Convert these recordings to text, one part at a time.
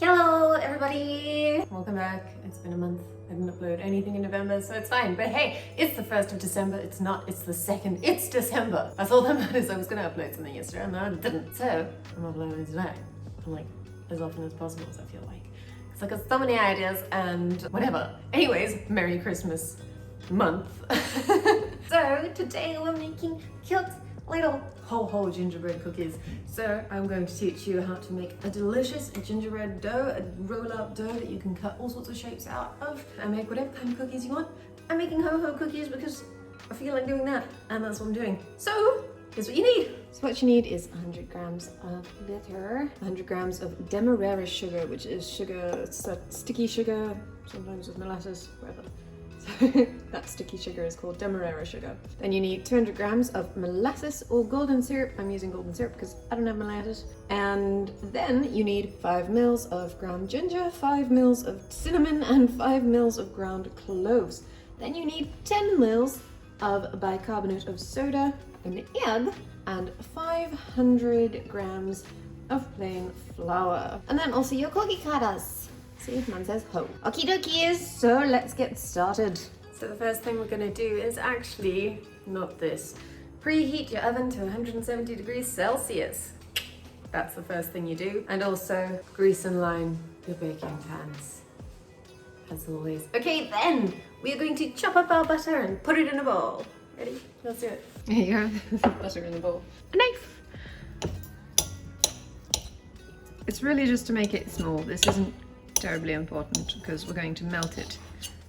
Hello everybody! Welcome back. It's been a month. I didn't upload anything in November, so it's fine. But hey, it's the 1st of December. It's not, it's the 2nd. It's December. That's all that matters. I was gonna upload something yesterday and then I didn't. So I'm uploading today. I'm like, as often as possible, as I feel like. Because I got so many ideas and whatever. Anyways, Merry Christmas month. So today we're making cute little HoHo gingerbread cookies. So I'm going to teach you how to make a delicious gingerbread dough, a roll-up dough that you can cut all sorts of shapes out of and make whatever kind of cookies you want. I'm making HoHo cookies because I feel like doing that and that's what I'm doing. So here's what you need. So what you need is 100 grams of butter, 100 grams of demerara sugar, which is sugar, it's a sticky sugar, sometimes with molasses, whatever. So that sticky sugar is called demerara sugar. Then you need 200 grams of molasses or golden syrup. I'm using golden syrup because I don't have molasses. And then you need 5 mils of ground ginger, 5 mils of cinnamon, and 5 mils of ground cloves. Then you need 10 mils of bicarbonate of soda, an egg, and 500 grams of plain flour. And then also your cookie cutters. See, mine says ho. Okie dokies, so let's get started. So the first thing we're gonna do is actually not this. Preheat your oven to 170 degrees Celsius. That's the first thing you do. And also grease and line your baking pans, as always. Okay, then we are going to chop up our butter and put it in a bowl. Ready? Let's do it. Here you go, butter in the bowl. A knife. It's really just to make it small. This isn't terribly important because we're going to melt it.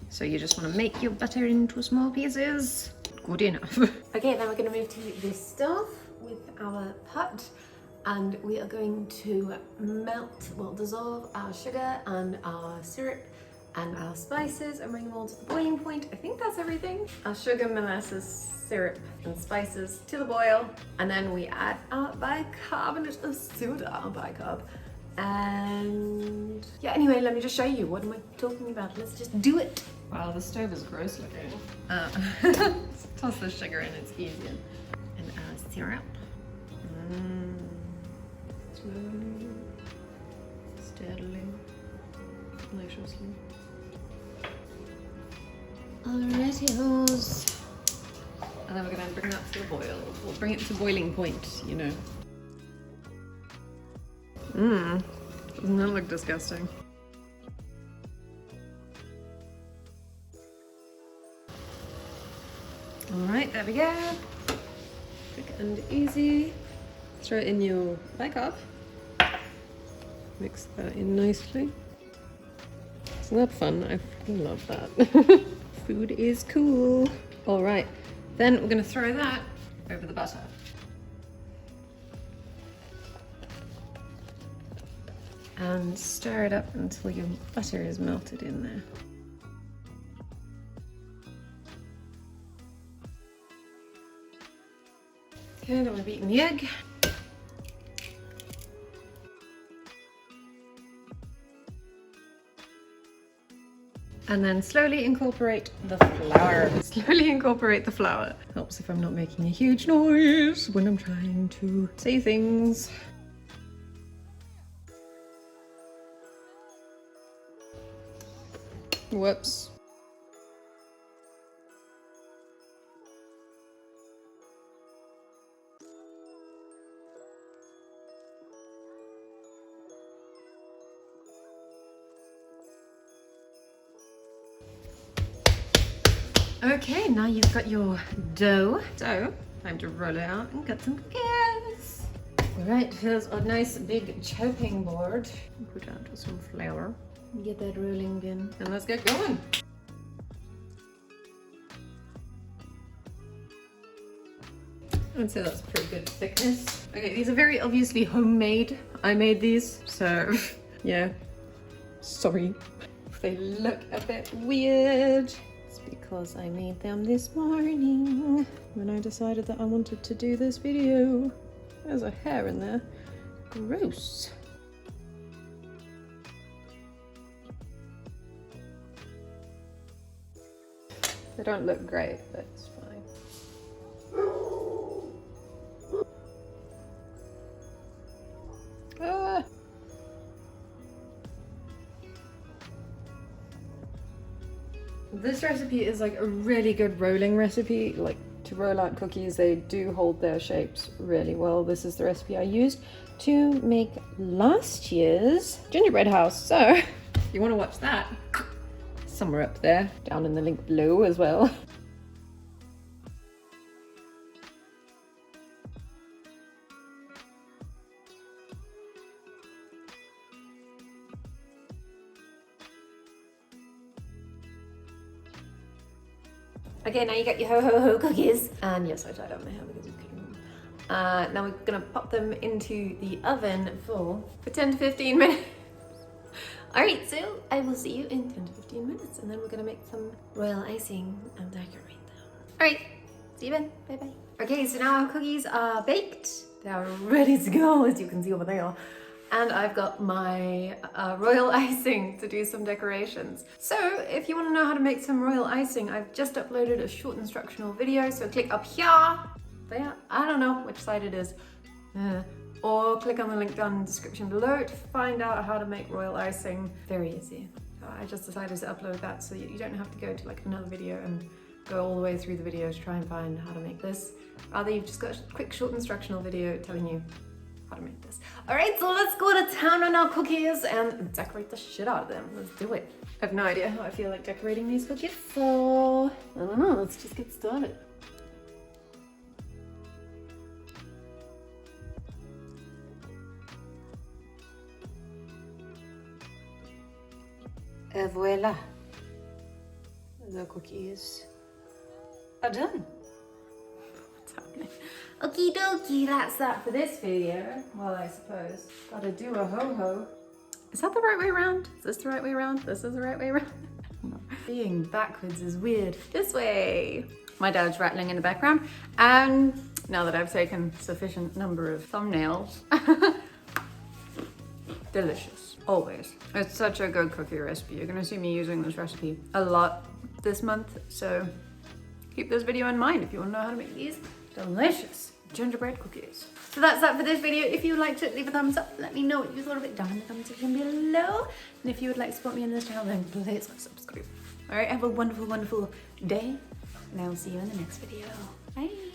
So you just want to make your butter into small pieces. Good enough. Okay, then we're going to move to the stove with our pot and we are going to dissolve our sugar and our syrup and our spices and bring them all to the boiling point. I think that's everything. Our sugar, molasses, syrup and spices to the boil, and then we add our bicarbonate of soda, our bicarb. And yeah, anyway, let me just show you. What am I talking about? Let's just do it. Wow, the stove is gross looking. Toss the sugar in, it's easier. And our syrup. Slowly, steadily, deliciously. Alrighty-os. And then we're gonna bring that to the boil. We'll bring it to boiling point, you know. Doesn't that look disgusting? Alright, there we go. Quick and easy. Throw it in your bicarb. Mix that in nicely. Isn't that fun? I freaking love that. Food is cool. Alright, then we're gonna throw that over the butter. And stir it up until your butter is melted in there. Okay, then we're beating the egg. And then slowly incorporate the flour. Slowly incorporate the flour. Helps if I'm not making a huge noise when I'm trying to say things. Whoops. Okay, now you've got your dough. So, time to roll it out and cut some cookies. Alright, here's a nice big chopping board. Put out some flour. Get that rolling again. And let's get going. I'd say that's a pretty good thickness. Okay, these are very obviously homemade. I made these, so yeah. Sorry if they look a bit weird. It's because I made them this morning when I decided that I wanted to do this video. There's a hair in there. Gross. They don't look great, but it's fine. This recipe is like a really good rolling recipe. Like to roll out cookies, they do hold their shapes really well. This is the recipe I used to make last year's gingerbread house. So if you want to watch that, somewhere up there, down in the link below as well. Okay, now you got your HoHo cookies. And yes, I tied up my hair because it's cooking them. Now we're gonna pop them into the oven for 10 to 15 minutes. All right, so I will see you in 10 to 15 minutes, and then we're gonna make some royal icing and decorate them. All right, see you then, bye-bye. Okay, so now our cookies are baked. They are ready to go, as you can see over there. And I've got my royal icing to do some decorations. So if you want to know how to make some royal icing, I've just uploaded a short instructional video. So click up here, there, I don't know which side it is, or click on the link down in the description below to find out how to make royal icing. Very easy. So I just decided to upload that so you don't have to go to like another video and go all the way through the video to try and find how to make this. Rather, you've just got a quick short instructional video telling you how to make this. All right, so let's go to town on our cookies and decorate the shit out of them. Let's do it. I have no idea how I feel like decorating these cookies, so I don't know, let's just get started. Et voila, the cookies are done. What's happening? Okie dokie, that's that for this video. Well, I suppose. Gotta do a ho-ho. Is that the right way around? Is this the right way around? This is the right way around? No. Being backwards is weird. This way. My dad's rattling in the background. And now that I've taken sufficient number of thumbnails, delicious, always. It's such a good cookie recipe. You're gonna see me using this recipe a lot this month, so keep this video in mind if you wanna know how to make these delicious gingerbread cookies. So that's that for this video. If you liked it, leave a thumbs up. Let me know what you thought of it down in the comment section below. And if you would like to support me in this channel, then please subscribe. All right, have a wonderful, wonderful day, and I will see you in the next video. Bye.